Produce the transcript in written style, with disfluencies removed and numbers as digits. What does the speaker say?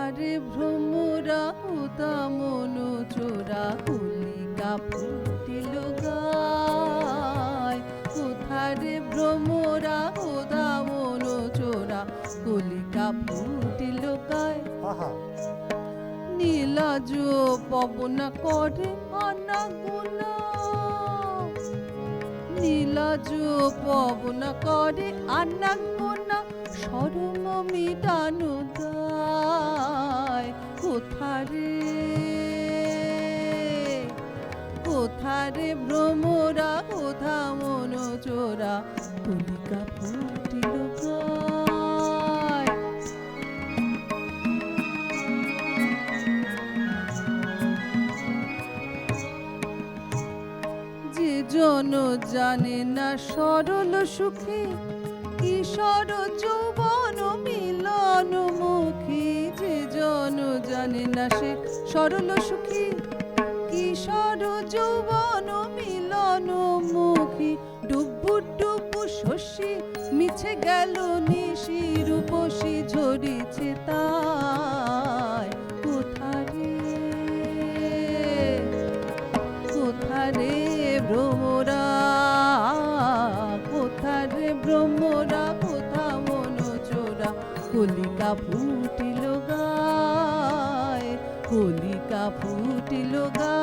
কোথারে ভ্রমরা হুদা মনো চোরা কলিকা ফুটিল গায়। কোথারে ভ্রমরা হুদা মনো চোরা কলিকা ফুটিল গায়। নীলাজ পবন করে আনাগোনা, নীলাজ পবন করে আনাগোনা, শরম মিটানো দায়। কোথারে কোথারে ভ্রমরা কোথা মনো চোরা কলিকা ফুটিল গায়। যে জন জানে না সরল সুখী কিশোর যৌবন মিলন মুখী, যে জন জানে না সে সরল সুখী কিশোর যৌবন মিলন মুখী। ডুবু ডুবু শশী মিছে গেল নিশি, রূপসী ঝরিছে তাই। কোথারে কোথারে ভ্রমরা কোথারে ভ্রমরা কোথা মনো চোরা কলিকা ফুটিল গায়। কলিকা ফুটিল গায়।